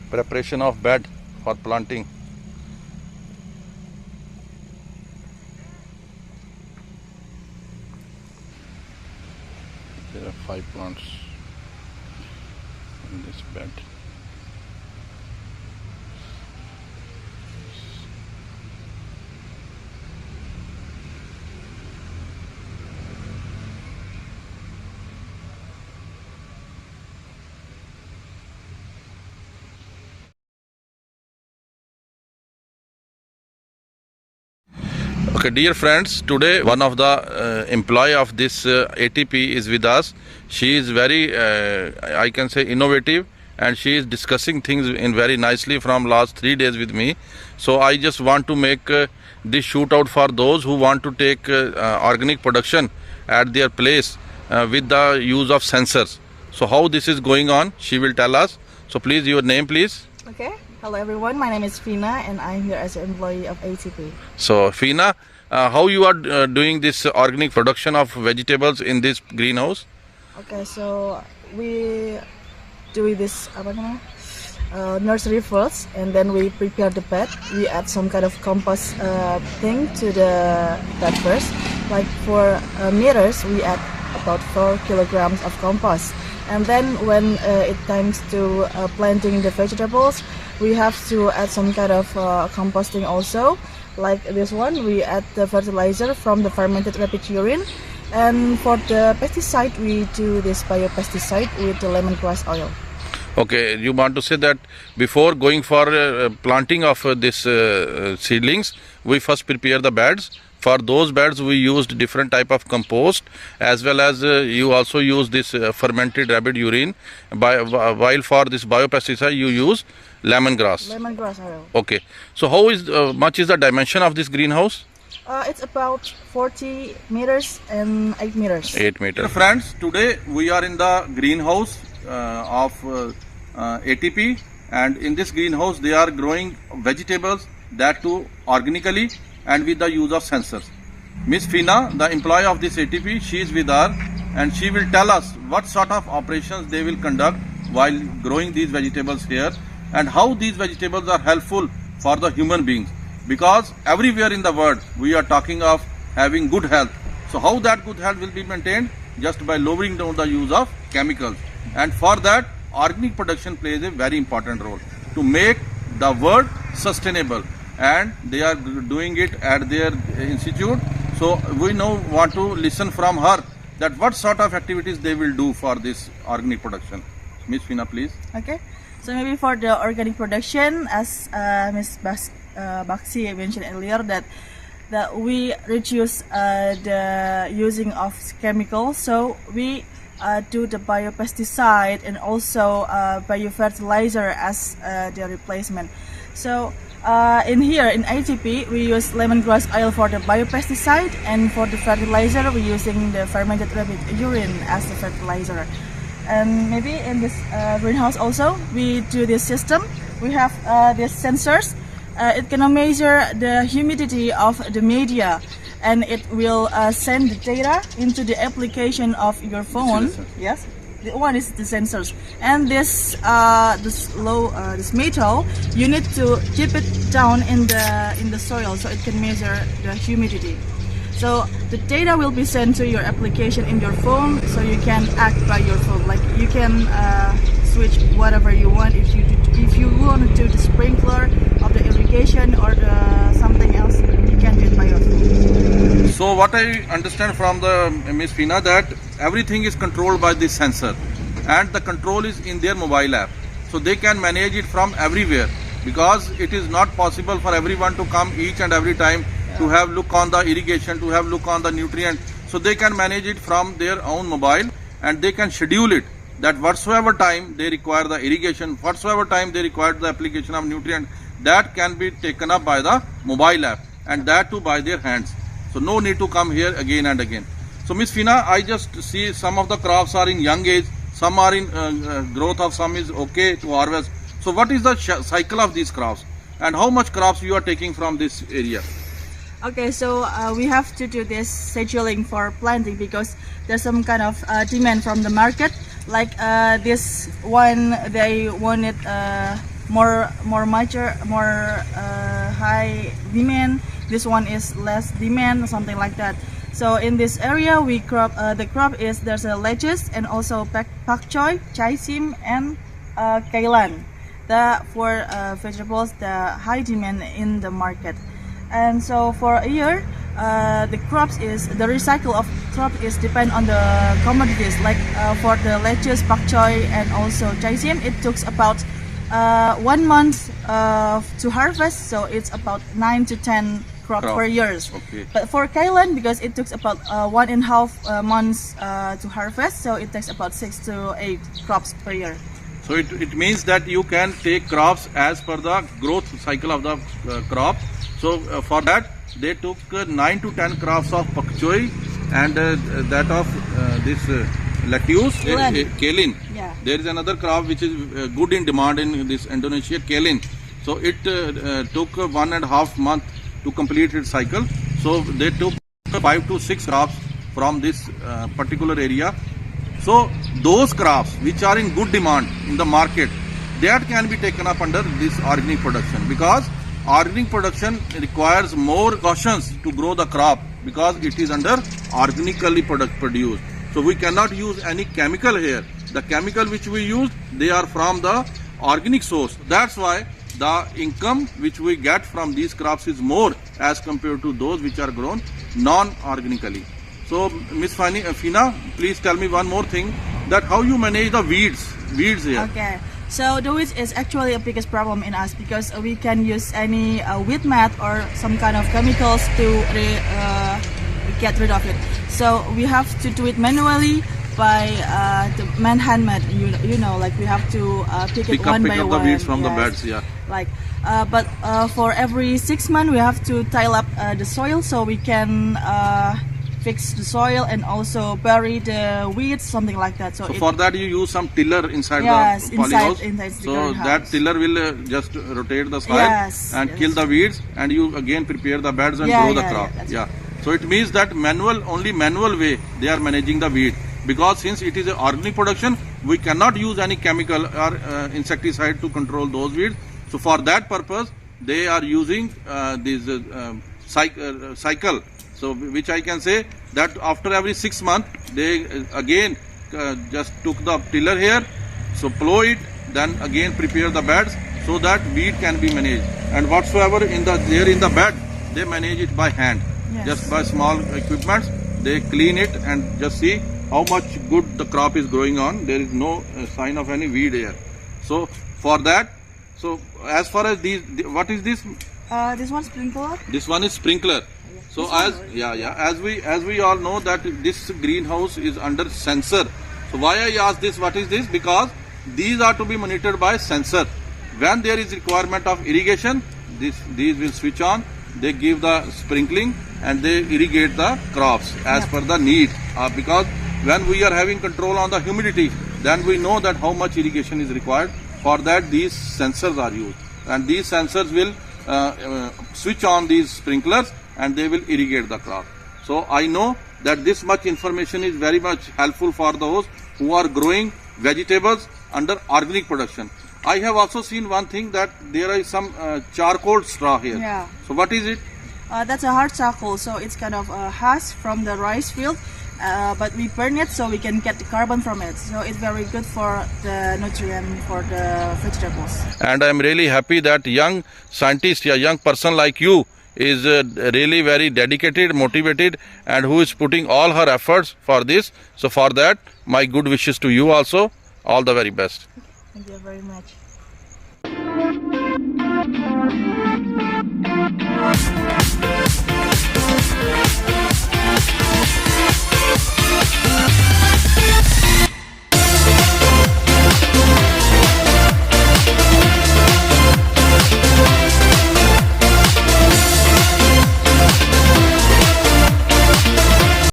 preparation of bed for planting. There are 5 plants in this bed. Okay, dear friends, today one of the employee of this ATP is with us. She is very, I can say, innovative, and she is discussing things in very nicely from last 3 days with me. So I just want to make this shootout for those who want to take organic production at their place with the use of sensors. So how this is going on, she will tell us. So please, your name please. Okay. Hello everyone, my name is Fina and I'm here as an employee of ATP. So Fina, how you are doing this organic production of vegetables in this greenhouse? Okay, so we do this nursery first, and then we prepare the bed. We add some kind of compost thing to the bed first. Like for meters, we add about 4 kilograms of compost. And then when it comes to planting the vegetables, we have to add some kind of composting also. Like this one, we add the fertilizer from the fermented rabbit urine. And for the pesticide, we do this biopesticide with the lemongrass oil. Okay, you want to say that before going for planting of this seedlings, we first prepare the beds. For those beds, we used different type of compost, as well as you also use this fermented rabbit urine. While for this biopesticide, you use lemongrass. Lemongrass oil. Okay, so how is much is the dimension of this greenhouse? It's about 40 meters and 8 meters. 8 meters. Friends, today we are in the greenhouse of ATP, and in this greenhouse they are growing vegetables, that too organically and with the use of sensors. Miss Fina, the employee of this ATP, she is with her, and she will tell us what sort of operations they will conduct while growing these vegetables here, and how these vegetables are helpful for the human beings. Because everywhere in the world we are talking of having good health. So how that good health will be maintained? Just by lowering down the use of chemicals. And for that, organic production plays a very important role to make the world sustainable. And they are doing it at their institute. So we now want to listen from her that what sort of activities they will do for this organic production. Miss Fina, please. Okay. So maybe for the organic production, as Ms. Baxi mentioned earlier, that we reduce the using of chemicals. So we do the biopesticide and also biofertilizer as the replacement. So in here in ATP, we use lemongrass oil for the biopesticide, and for the fertilizer we using the fermented rabbit urine as the fertilizer. And maybe in this greenhouse also we do this system. We have these sensors. It can measure the humidity of the media, and it will send the data into the application of your phone. Yes, the one is the sensors, and this metal, you need to keep it down in the soil so it can measure the humidity. So the data will be sent to your application in your phone, so you can act by your phone. Like you can switch whatever you want. If you want to do the sprinkler of the irrigation or something else, you can do it by your phone. So what I understand from the Miss Fina, that everything is controlled by this sensor, and the control is in their mobile app. So they can manage it from everywhere, because it is not possible for everyone to come each and every time to have look on the irrigation, to have look on the nutrient. So they can manage it from their own mobile, and they can schedule it that whatsoever time they require the irrigation, whatsoever time they require the application of nutrient, that can be taken up by the mobile app, and that too by their hands. So no need to come here again and again. So Miss Fina, I just see some of the crops are in young age, some are in growth of, some is okay to harvest. So what is the cycle of these crops, and how much crops you are taking from this area? Okay, so we have to do this scheduling for planting because there's some kind of demand from the market. Like this one, they wanted more mature, more high demand. This one is less demand, something like that. So in this area, we crop the crop is there's a lettuce and also pak choy, chai sim, and kailan. The for vegetables, the high demand in the market. And so for a year, the recycle of crop is depend on the commodities. Like for the lettuce, pak choy, and also chai sim, it took about 1 month to harvest. So it's about 9 to 10 crops per year. Okay. But for kailan, because it took about 1.5 months to harvest, so it takes about 6 to 8 crops per year. So it means that you can take crops as per the growth cycle of the crop. So for that they took 9 to 10 crops of pak choy and that of this lettuce, kailan. Yeah. There is another crop which is good in demand in this Indonesia, kailan. So it took 1.5 month to complete its cycle. So they took 5 to 6 crops from this particular area. So those crops which are in good demand in the market, that can be taken up under this organic production, because organic production requires more cautions to grow the crop because it is under organically produced. So we cannot use any chemical here. The chemical which we use, they are from the organic source. That's why the income which we get from these crops is more as compared to those which are grown non-organically. So Ms. Fina, please tell me one more thing, that how you manage the weeds here. Okay. So the weeds is actually a biggest problem in us, because we can use any weed mat or some kind of chemicals to get rid of it. So we have to do it manually by the handmade. You know, like we have to pick it one by one. Pick up the weeds from the beds, yeah. Like, but for every 6 months we have to tile up the soil so we can fix the soil and also bury the weeds, something like that. So for that you use some tiller inside the polyhouse. Inside the so that tiller will just rotate the soil and kill the weeds, and you again prepare the beds and grow the crop. So it means that only manual way they are managing the weed, because since it is an organic production, we cannot use any chemical or insecticide to control those weeds. So for that purpose they are using this cycle. So which I can say that after every 6 months they again just took the tiller here, so plow it, then again prepare the beds so that weed can be managed, and whatsoever in the bed they manage it by hand. Just by small equipments they clean it and just see how much good the crop is growing on. There is no sign of any weed here. So for that, so as far as these, what is this? This one sprinkler. This one is sprinkler. So as we all know that this greenhouse is under sensor. So why I ask this, what is this? Because these are to be monitored by sensor. When there is requirement of irrigation, these will switch on. They give the sprinkling and they irrigate the crops as per the need. Because when we are having control on the humidity, then we know that how much irrigation is required. For that these sensors are used, and these sensors will switch on these sprinklers and they will irrigate the crop. So I know that this much information is very much helpful for those who are growing vegetables under organic production. I have also seen one thing, that there is some charcoal straw here. Yeah. So what is it? That's a hard charcoal, so it's kind of a husk from the rice field, but we burn it so we can get the carbon from it. So it's very good for the nutrient for the vegetables. And I'm really happy that young scientist, a young person like you is really very dedicated, motivated, and who is putting all her efforts for this. So for that, my good wishes to you also. All the very best. Thank you very much. Yeah.